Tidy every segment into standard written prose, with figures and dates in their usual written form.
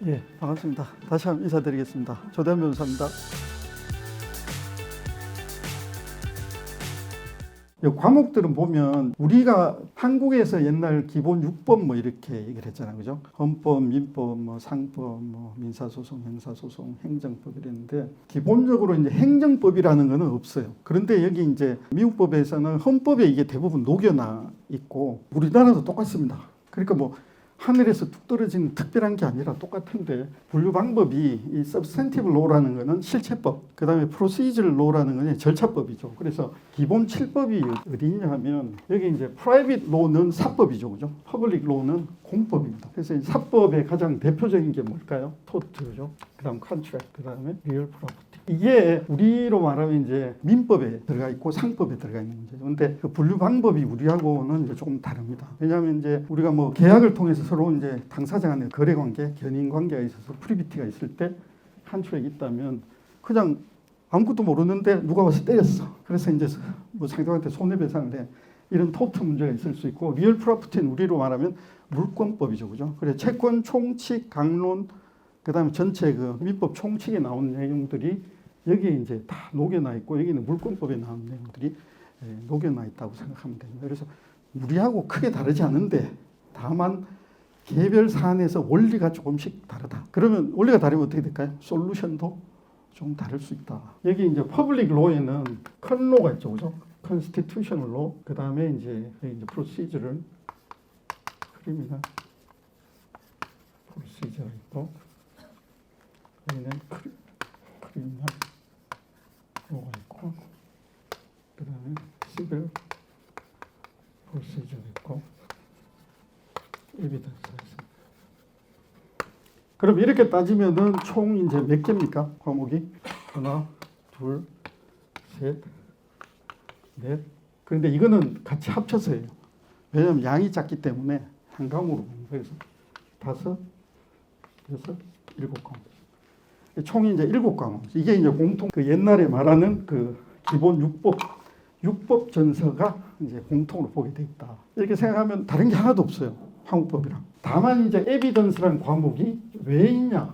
예, 반갑습니다. 다시 한번 인사드리겠습니다. 조대한 변호사입니다. 이 과목들은 보면 우리가 한국에서 옛날 기본 6법 뭐 이렇게 얘기를 했잖아요. 그죠? 헌법, 민법, 뭐 상법, 뭐 민사소송, 형사소송, 행정법 이랬는데 기본적으로 이제 행정법이라는 거는 없어요. 그런데 여기 이제 미국법에서는 헌법에 이게 대부분 녹여나 있고 우리나라도 똑같습니다. 그러니까 뭐 하늘에서 뚝 떨어지는 특별한 게 아니라 똑같은데 분류 방법이 이 substantive law라는 거는 실체법, 그 다음에 procedural law라는 거는 절차법이죠. 그래서 기본 7법이 어디 있냐 하면 여기 이제 private law는 사법이죠. 그죠? public law는 공법입니다. 그래서 이 사법의 가장 대표적인 게 뭘까요? 토트죠. 그 다음 contract, 그 다음에 real property. 이게 우리로 말하면 이제 민법에 들어가 있고 상법에 들어가 있는 문제죠. 근데 그 분류 방법이 우리하고는 이제 조금 다릅니다. 왜냐하면 이제 우리가 뭐 계약을 통해서 서로 이제 당사자 간의 거래 관계, 견인 관계가 있어서 프리비티가 있을 때 한출액이 있다면 그냥 아무것도 모르는데 누가 와서 때렸어. 그래서 이제 뭐 상대방한테 손해배상을 해. 이런 토트 문제가 있을 수 있고 리얼 프로퍼티는 우리로 말하면 물권법이죠. 그죠? 그래 채권, 총칙, 강론, 그다음에 전체 그 민법 총칙에 나온 내용들이 여기에 이제 다 녹여나 있고 여기는 물권법에 나온 내용들이 녹여나 있다고 생각하면 됩니다. 그래서 우리하고 크게 다르지 않은데 다만 개별 사안에서 원리가 조금씩 다르다. 그러면 원리가 다르면 어떻게 될까요? 솔루션도 좀 다를 수 있다. 여기 이제 퍼블릭 로에는 컨로가 있죠, 그죠? 컨스티튜셔널 로, 그 다음에 이제 프로시저럴, 크리미널 프로시저가 있고, 여기는 크리미널 로가 있고, 그 다음에 시빌 프로시저가 있고, 에비던스가 있습니다. 그럼 이렇게 따지면은 총 이제 몇 개입니까? 과목이? 하나, 둘, 셋, 넷. 그런데 이거는 같이 합쳐서 해요. 왜냐하면 양이 작기 때문에 한 과목으로 그래서 다섯, 여섯, 일곱 과목. 총이 이제 7과목. 이게 이제 공통 그 옛날에 말하는 그 기본 육법 전서가 이제 공통으로 보게 돼 있다. 이렇게 생각하면 다른 게 하나도 없어요. 한국법이랑. 다만 이제 에비던스라는 과목이 왜 있냐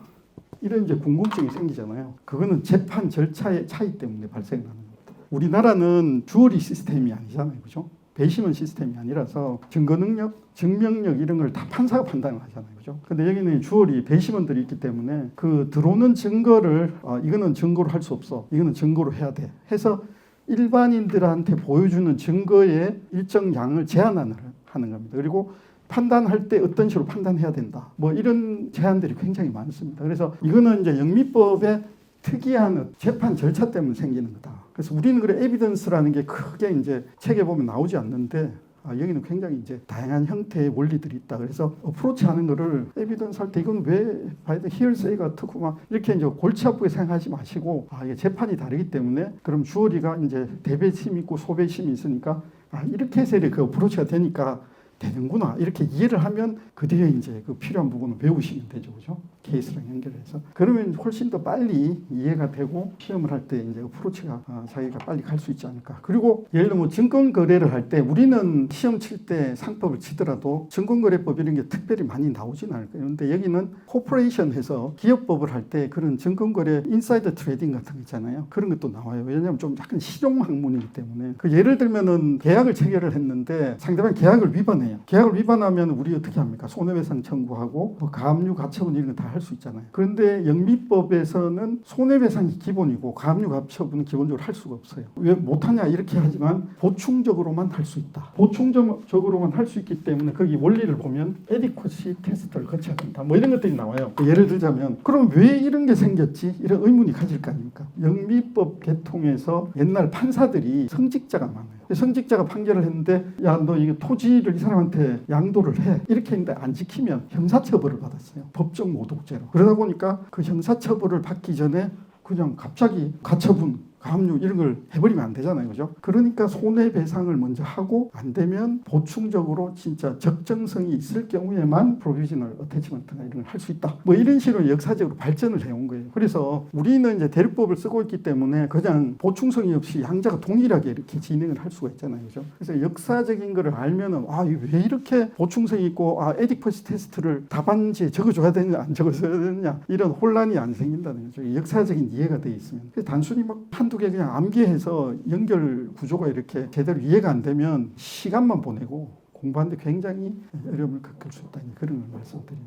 이런 이제 궁금증이 생기잖아요. 그거는 재판 절차의 차이 때문에 발생하는 겁니다. 우리나라는 주어리 시스템이 아니잖아요, 그죠? 배심원 시스템이 아니라서 증거 능력, 증명력 이런 걸 다 판사가 판단을 하잖아요, 그죠? 근데 여기는 주어리 배심원들이 있기 때문에 그 들어오는 증거를 이거는 증거로 할 수 없어, 이거는 증거로 해야 돼 해서 일반인들한테 보여주는 증거의 일정 양을 제한하는 겁니다. 그리고 판단할 때 어떤 식으로 판단해야 된다. 뭐 이런 제한들이 굉장히 많습니다. 그래서 이거는 이제 영미법의 특이한 재판 절차 때문에 생기는 거다. 그래서 우리는 그래 에비던스라는 게 크게 이제 책에 보면 나오지 않는데 여기는 굉장히 이제 다양한 형태의 원리들이 있다. 그래서 어프로치 하는 거를 에비던스 할 때 이건 왜 봐야 돼? 히어세이가 어떻고 막 이렇게 이제 골치 아프게 생각하지 마시고 이게 재판이 다르기 때문에 그럼 주어리가 이제 대배심이 있고 소배심이 있으니까 이렇게 해서 그 어프로치가 되니까 되는구나 이렇게 이해를 하면 그 뒤에 이제 그 필요한 부분을 배우시면 되죠, 그죠? 케이스랑 연결해서 그러면 훨씬 더 빨리 이해가 되고 시험을 할 때 이제 어프로치가 자기가 빨리 갈 수 있지 않을까. 그리고 예를 들면 뭐 증권 거래를 할 때 우리는 시험 칠 때 상법을 치더라도 증권거래법 이런 게 특별히 많이 나오진 않을 거예요. 근데 여기는 코퍼레이션해서 기업법을 할 때 그런 증권거래 인사이더 트레이딩 같은 거 있잖아요. 그런 것도 나와요. 왜냐하면 좀 약간 실용 학문이기 때문에 그 예를 들면은 계약을 체결을 했는데 상대방이 계약을 위반해요. 계약을 위반하면 우리 어떻게 합니까? 손해배상 청구하고 뭐 가압류, 가처분 이런 거 다 할 수 있잖아요. 그런데 영미법에서는 손해배상이 기본이고 가압류, 가처분은 기본적으로 할 수가 없어요. 왜 못하냐 이렇게 하지만 보충적으로만 할 수 있다. 보충적으로만 할 수 있기 때문에 거기 원리를 보면 adequacy 테스트를 거쳐야 된다. 뭐 이런 것들이 나와요. 예를 들자면 그럼 왜 이런 게 생겼지? 이런 의문이 가질 거 아닙니까? 영미법 개통에서 옛날 판사들이 성직자가 많아요. 성직자가 판결을 했는데 야 너 이거 토지를 이 사람한테 양도를 해 이렇게 했는데 안 지키면 형사처벌을 받았어요. 법정 모독죄로. 그러다 보니까 그 형사처벌을 받기 전에 그냥 갑자기 가처분 가압류 이런 걸 해버리면 안 되잖아요. 그죠? 그러니까 손해배상을 먼저 하고 안 되면 보충적으로 진짜 적정성이 있을 경우에만 프로비저널 어태치먼트나 이런 걸 할 수 있다. 뭐 이런 식으로 역사적으로 발전을 해온 거예요. 그래서 우리는 이제 대륙법을 쓰고 있기 때문에 그냥 보충성이 없이 양자가 동일하게 이렇게 진행을 할 수가 있잖아요. 그죠? 그래서 역사적인 거를 알면은 왜 이렇게 보충성이 있고 에디퍼스 테스트를 답안지에 적어줘야 되냐 안 적어줘야 되느냐 이런 혼란이 안 생긴다는 거죠. 역사적인 이해가 돼 있으면. 그래서 단순히 막 한두 개 그냥 암기해서 연결 구조가 이렇게 제대로 이해가 안 되면 시간만 보내고 공부하는데 굉장히 어려움을 겪을 수 있다는 그런 걸 말씀드리는